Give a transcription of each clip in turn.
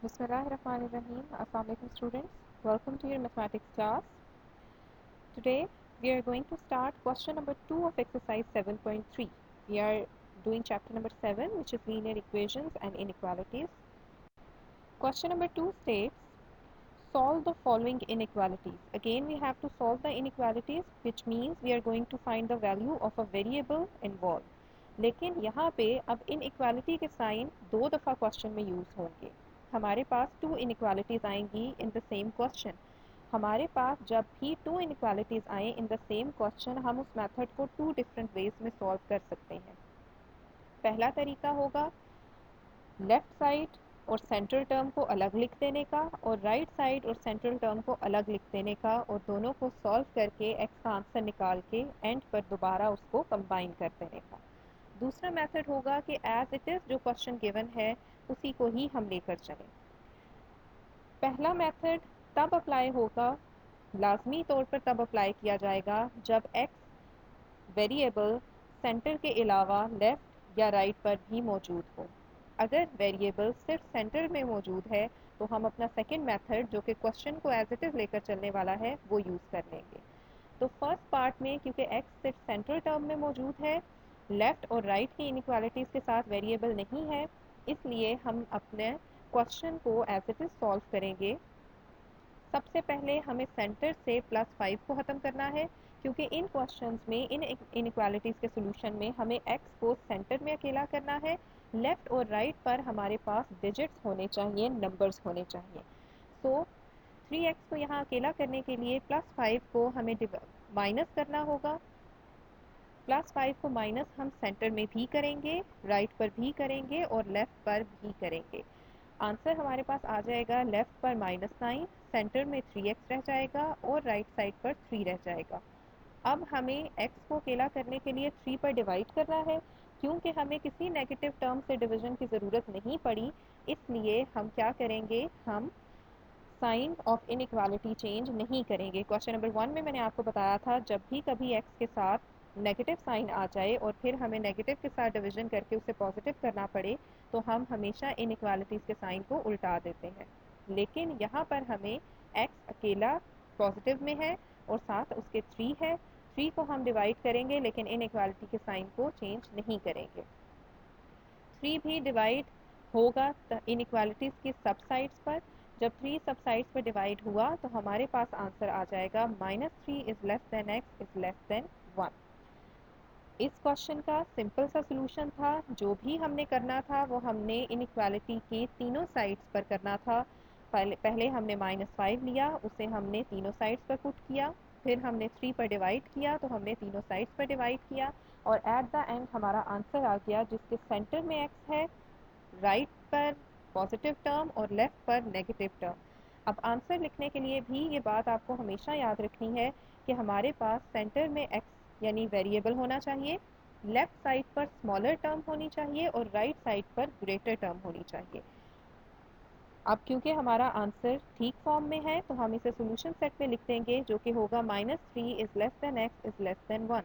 Bismillahirrahmanirrahim. Assalamu alaikum students. Welcome to your mathematics class. Today we are going to start question number 2 of exercise 7.3. We are doing chapter number 7, which is linear equations and inequalities. Question number 2 states, solve the following inequalities. Again we have to solve the inequalities, which means we are going to find the value of a variable involved. लेकिन यहाँ पे अब inequality के sign दो दफ़ा question में use होंगे. हमारे पास टू इनइक्वालिटीज़ आएंगी इन द सेम क्वेश्चन. हमारे पास जब भी टू इनइक्वालिटीज़ आए इन द सेम क्वेश्चन, हम उस मेथड को टू डिफरेंट वेज में सॉल्व कर सकते हैं. पहला तरीका होगा लेफ़्ट साइड और सेंट्रल टर्म को अलग लिख देने का और राइट साइड और सेंट्रल टर्म को अलग लिख देने का और दोनों को सॉल्व करके एक्स का आंसर निकाल के एंड पर दोबारा उसको कंबाइन कर देने का. दूसरा मेथड होगा कि एज इट इज़ जो क्वेश्चन गिवन है उसी को ही हम लेकर चलें. पहला मेथड तब अप्लाई होगा, लाजमी तौर पर तब अप्लाई किया जाएगा जब एक्स वेरिएबल सेंटर के अलावा लेफ़्ट या राइट पर भी मौजूद हो. अगर वेरिएबल सिर्फ सेंटर में मौजूद है तो हम अपना सेकंड मेथड जो कि क्वेश्चन को एज इट इज़ लेकर चलने वाला है वो यूज़ कर लेंगे. तो फर्स्ट पार्ट में क्योंकि एक्स सिर्फ सेंट्रल टर्म में मौजूद है, लेफ़्ट और राइट की इनइक्वालिटीज़ के साथ वेरिएबल नहीं है, इसलिए हम अपने क्वेश्चन को एज इट इज़ सॉल्व करेंगे. सबसे पहले हमें सेंटर से +5 को ख़त्म करना है, क्योंकि इन क्वेश्चंस में इन इनइक्वालिटीज़ के सोल्यूशन में हमें एक्स को सेंटर में अकेला करना है. लेफ़्ट और राइट पर हमारे पास डिजिट्स होने चाहिए, नंबर्स होने चाहिए. सो 3x को यहाँ अकेला करने के लिए +5 को हमें माइनस करना होगा. +5 को माइनस हम सेंटर में भी करेंगे, राइट पर भी करेंगे और लेफ़्ट पर भी करेंगे. आंसर हमारे पास आ जाएगा लेफ़्ट पर -9, सेंटर में 3x रह जाएगा और राइट साइड पर 3 रह जाएगा. अब हमें x को अकेला करने के लिए 3 पर डिवाइड करना है. क्योंकि हमें किसी नेगेटिव टर्म से डिवीजन की ज़रूरत नहीं पड़ी, इसलिए हम क्या करेंगे, हम साइन ऑफ इनइक्वालिटी चेंज नहीं करेंगे. क्वेश्चन नंबर 1 में मैंने आपको बताया था जब भी कभी x के साथ नेगेटिव साइन आ जाए और फिर हमें नेगेटिव के साथ डिवीजन करके उसे पॉजिटिव करना पड़े तो हम हमेशा इनइक्वालिटीज़ के साइन को उल्टा देते हैं. लेकिन यहाँ पर हमें x अकेला पॉजिटिव में है और साथ उसके 3 है. 3 को हम डिवाइड करेंगे लेकिन इनइक्वालिटी के साइन को चेंज नहीं करेंगे. 3 भी डिवाइड होगा इनइक्वालिटीज़ की सब साइड्स पर. जब 3 सब साइड्स पर डिवाइड हुआ तो हमारे पास आंसर आ जाएगा -3 is less than x is less than 1. इस क्वेश्चन का सिंपल सा सोल्यूशन था. जो भी हमने करना था वो हमने इनइक्वालिटी के तीनों साइड्स पर करना था. पहले हमने -5 लिया, उसे हमने तीनों साइड्स पर पुट किया, फिर हमने 3 पर डिवाइड किया तो हमने तीनों साइड्स पर डिवाइड किया और एट द एंड हमारा आंसर आ गया जिसके सेंटर में x है, राइट पर पॉजिटिव टर्म और लेफ़्ट पर नेगेटिव टर्म. अब आंसर लिखने के लिए भी ये बात आपको हमेशा याद रखनी है कि हमारे पास सेंटर में x यानी वेरिएबल होना चाहिए, लेफ़्ट साइड पर स्मॉलर टर्म होनी चाहिए और राइट साइड पर ग्रेटर टर्म होनी चाहिए. अब क्योंकि हमारा आंसर ठीक फॉर्म में है तो हम इसे सोल्यूशन सेट में लिख देंगे जो कि होगा -3 is less than x is less than 1.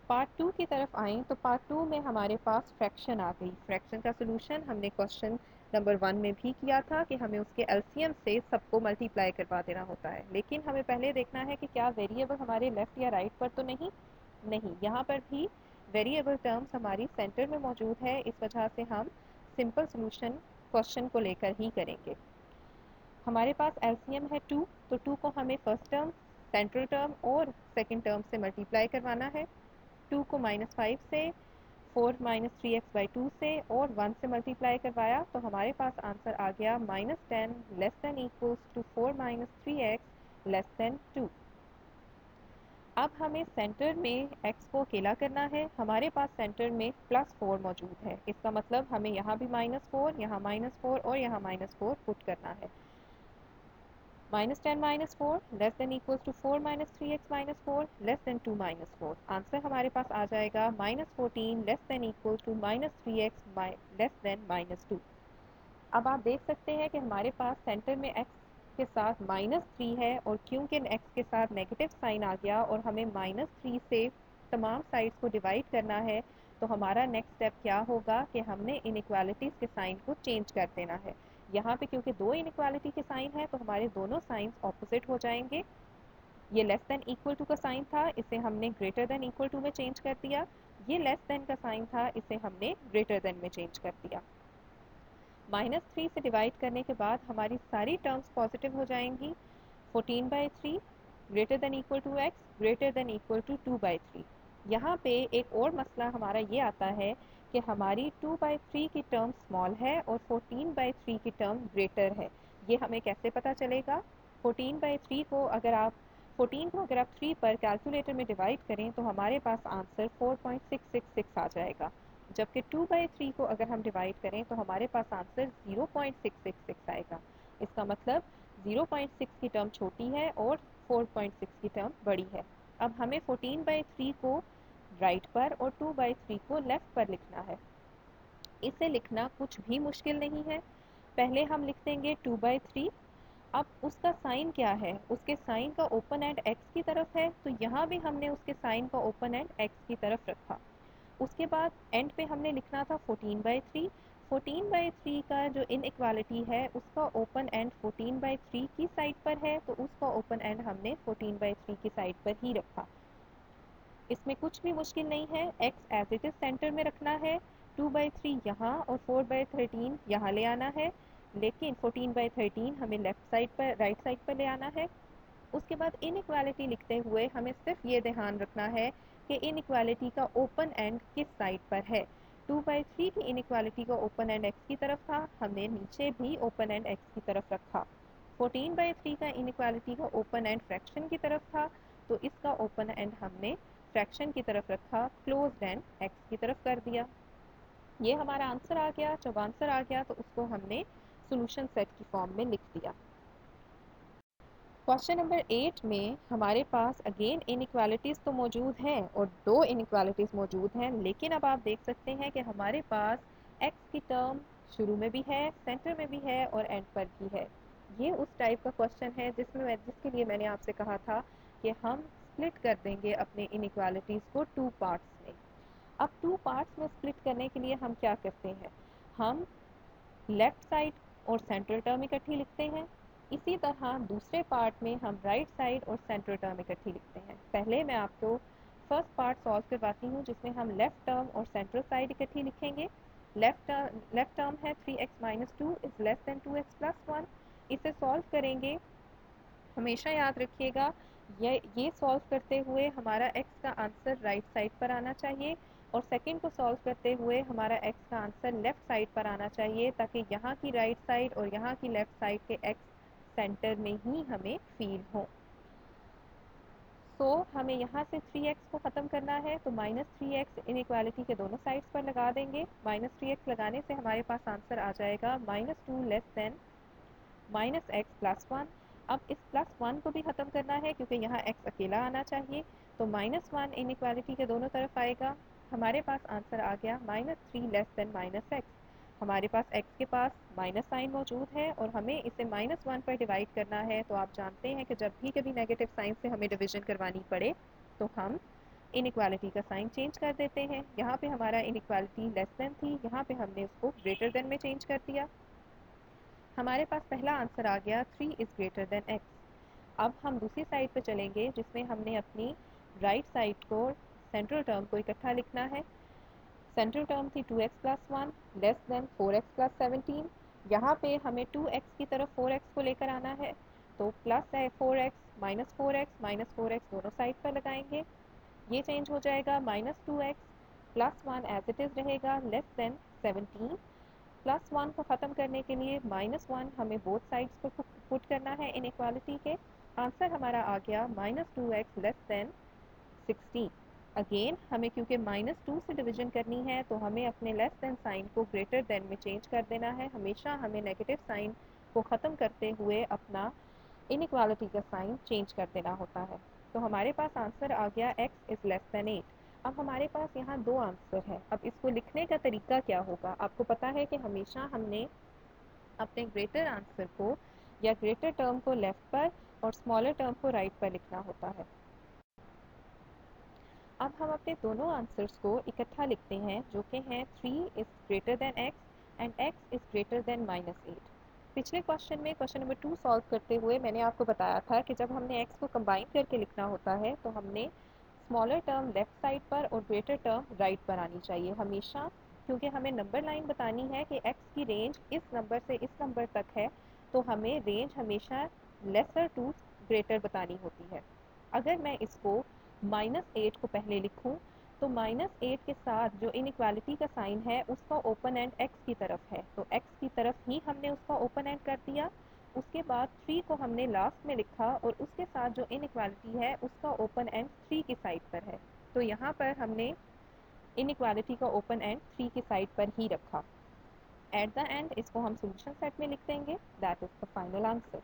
Part 2 की तरफ आएँ तो पार्ट 2 में हमारे पास फ्रैक्शन आ गई. फ्रैक्शन का सोल्यूशन हमने क्वेश्चन नंबर 1 में भी किया था कि हमें उसके एलसीएम से सबको मल्टीप्लाई करवा देना होता है. लेकिन हमें पहले देखना है कि क्या वेरिएबल हमारे लेफ़्ट या राइट पर तो नहीं. यहाँ पर भी वेरिएबल टर्म्स हमारी सेंटर में मौजूद है, इस वजह से हम सिंपल सोल्यूशन क्वेश्चन को लेकर ही करेंगे. हमारे पास एलसीएम है 2, तो 2 को हमें फर्स्ट टर्म, सेंट्रल टर्म और सेकंड टर्म से मल्टीप्लाई करवाना है. 2 को -5 से, 4 -3x/2 से और 1 से मल्टीप्लाई करवाया तो हमारे पास आंसर आ गया -10 less than equals to 4 -3x less than 2. अब हमें सेंटर में x को अकेला करना है. हमारे पास सेंटर में +4 मौजूद है, इसका मतलब हमें यहाँ भी -4, यहाँ -4 और यहाँ -4 पुट करना है. -10 -4 less than equals to 4 -3x-4 less than 2 -4. Answer हमारे पास आ जाएगा -14 less than equals to -3x less than -2. अब आप देख सकते हैं कि हमारे पास सेंटर में x के साथ -3 है और क्योंकि x के साथ नेगेटिव साइन आ गया और हमें -3 से तमाम साइड्स को डिवाइड करना है तो हमारा नेक्स्ट स्टेप क्या होगा कि हमने इनइक्वालिटीज़ के साइन को चेंज कर देना है। यहाँ पे क्योंकि दो इनइक्वालिटी के साइन है तो हमारे दोनों साइंस ऑपोजिट हो जाएंगे। ये लेस देन इक्वल टू का साइन था, इसे हमने ग्रेटर देन इक्वल टू में चेंज कर दिया। ये लेस देन का साइन था, इसे हमने ग्रेटर देन में चेंज कर दिया। -3 से डिवाइड करने के बाद हमारी सारी टर्म्स पॉजिटिव हो जाएंगी। 14/3 greater than equal to x greater than equal to 2/3। यहाँ पे एक और मसला हमारा ये आता है कि हमारी 2/3 की टर्म स्मॉल है और 14/3 की टर्म ग्रेटर है। ये हमें कैसे पता चलेगा? 14/3 को अगर आप 14 को अगर आप 3 पर कैलकुलेटर में डिवाइड करें तो हमारे पास आंसर 4.666 आ जाएगा, जबकि 2/3 को अगर हम डिवाइड करें तो हमारे पास आंसर 0.666 आएगा। इसका मतलब 0.6 की टर्म छोटी है और 4.6 की टर्म बड़ी है। अब हमें 14/3 को राइट पर और 2/3 को लेफ्ट पर लिखना है। इसे लिखना कुछ भी मुश्किल नहीं है। पहले हम लिख देंगे 2/3। अब उसका साइन क्या है? उसके साइन का ओपन एंड एक्स की तरफ है, तो यहाँ भी हमने उसके साइन का ओपन एंड एक्स की तरफ रखा। उसके बाद एंड पे हमने लिखना था 14/3। 14/3 का जो इनइक्वालिटी है उसका ओपन एंड 14/3 की साइड पर है, तो उसका ओपन एंड हमने 14/3 की साइड पर ही रखा। इसमें कुछ भी मुश्किल नहीं है, x as it is centre में रखना है, 2/3 यहाँ और 4/13 यहाँ ले आना है, लेकिन 14/13 हमें लेफ्ट साइड पर राइट साइड पर ले आना है। उसके बाद इनइक्वालिटी लिखते हुए हमें सिर्फ ये ध्यान रखना है कि इनइक्वालिटी का ओपन एंड किस साइड पर है। 2/3 की इनइक्वालिटी का ओपन एंड एक्स की तरफ था, हमने नीचे भी ओपन एंड एक्स की तरफ रखा। 14/3 का इनइक्वालिटी का ओपन एंड फ्रैक्शन की तरफ था, तो इसका ओपन एंड हमने फ्रैक्शन की तरफ रखा, क्लोज्ड एंड एक्स की तरफ कर दिया। ये हमारा आंसर आ गया। जब आंसर आ गया तो उसको हमने सोल्यूशन सेट की फॉर्म में लिख दिया। क्वेश्चन नंबर 8 में हमारे पास अगेन इनइक्वालिटीज़ तो मौजूद हैं और दो इनइक्वालिटीज़ मौजूद हैं, लेकिन अब आप देख सकते हैं कि हमारे पास x की टर्म शुरू में भी है, सेंटर में भी है और एंड पर भी है। ये उस टाइप का क्वेश्चन है जिसके लिए मैंने आपसे कहा था कि हम स्प्लिट कर देंगे अपने इनइक्वालिटीज़ को 2 पार्ट्स में। अब 2 पार्ट्स में स्प्लिट करने के लिए हम क्या करते हैं? हम लेफ्ट साइड और सेंट्रल टर्म इकट्ठी लिखते हैं। इसी तरह दूसरे पार्ट में हम राइट साइड और सेंट्रल टर्म इकट्ठी लिखते हैं। पहले मैं आपको फर्स्ट पार्ट सॉल्व करवाती हूँ, जिसमें हम लेफ्ट टर्म और सेंट्रल साइड इकट्ठी लिखेंगे। लेफ्ट टर्म है 3x - 2 is less than 2x + 1। इसे सॉल्व करेंगे। हमेशा याद रखिएगा, ये सॉल्व करते हुए हमारा x का आंसर राइट साइड पर आना चाहिए और सेकंड को सॉल्व करते हुए हमारा x का आंसर लेफ्ट साइड पर आना चाहिए, ताकि यहाँ की राइट साइड और यहाँ की लेफ्ट साइड के x सेंटर में ही हमें फील हो। सो हमें यहाँ से 3x को ख़त्म करना है, तो -3x इनइक्वालिटी के दोनों साइड्स पर लगा देंगे। -3x लगाने से हमारे पास आंसर आ जाएगा -2 लेस देन -x + 1। अब इस +1 को भी ख़त्म करना है क्योंकि यहाँ x अकेला आना चाहिए, तो -1 इनइक्वालिटी के दोनों तरफ आएगा। हमारे पास आंसर आ गया -3 लेस देन -x। हमारे पास x के पास माइनस साइन मौजूद है और हमें इसे -1 पर डिवाइड करना है। तो आप जानते हैं कि जब भी कभी नेगेटिव साइन से हमें डिवीजन करवानी पड़े तो हम इनइक्वालिटी का साइन चेंज कर देते हैं। यहाँ पे हमारा इनइक्वालिटी लेस देन थी, यहाँ पे हमने उसको ग्रेटर देन में चेंज कर दिया। हमारे पास पहला आंसर आ गया 3 इज़ ग्रेटर देन x। अब हम दूसरी साइड पे चलेंगे, जिसमें हमने अपनी राइट साइड को सेंट्रल टर्म को इकट्ठा लिखना है। सेंट्रल टर्म थी 2x + 1 लेस देन 4x + 17। यहाँ पे हमें 2x की तरफ 4x को लेकर आना है, तो प्लस है 4x - 4x दोनों साइड पर लगाएंगे। ये चेंज हो जाएगा -2x + 1 एज इट इज़ रहेगा लेस देन 17। +1 को ख़त्म करने के लिए -1 हमें बोथ साइड्स पर पुट करना है इनइक्वालिटी के। आंसर हमारा आ गया -2x लेस देन 16। अगेन हमें क्योंकि -2 से डिवीजन करनी है तो हमें अपने लेस देन साइन को ग्रेटर देन में चेंज कर देना है। हमेशा हमें नेगेटिव साइन को ख़त्म करते हुए अपना इनइक्वालिटी का साइन चेंज कर देना होता है। तो हमारे पास आंसर आ गया x इज़ लेस देन 8। अब हमारे पास यहाँ दो आंसर है। अब इसको लिखने का तरीका क्या होगा? आपको पता है कि हमेशा हमने अपने ग्रेटर आंसर को या ग्रेटर टर्म को लेफ्ट पर और स्मॉलर टर्म को राइट पर लिखना होता है। अब हम अपने दोनों आंसर्स को इकट्ठा लिखते हैं जो कि हैं 3 is greater than x and x is greater than -8। पिछले क्वेश्चन में क्वेश्चन नंबर 2 सॉल्व करते हुए मैंने आपको बताया था कि जब हमने x को कंबाइन करके लिखना होता है तो हमने स्मॉलर टर्म लेफ्ट साइड पर और ग्रेटर टर्म राइट पर आनी चाहिए हमेशा, क्योंकि हमें नंबर लाइन बतानी है कि x की रेंज इस नंबर से इस नंबर तक है, तो हमें रेंज हमेशा लेसर टू ग्रेटर बतानी होती है। अगर मैं इसको -8 को पहले लिखूं तो -8 के साथ जो इनइक्वालिटी का साइन है उसका ओपन एंड x की तरफ है, तो x की तरफ ही हमने उसका ओपन एंड कर दिया। उसके बाद 3 को हमने लास्ट में लिखा और उसके साथ जो इनइक्वालिटी है उसका ओपन एंड 3 की साइड पर है, तो यहाँ पर हमने इनइक्वालिटी का ओपन एंड 3 की साइड पर ही रखा। एट द एंड इसको हम सोल्यूशन सेट में लिख देंगे, that is the final answer.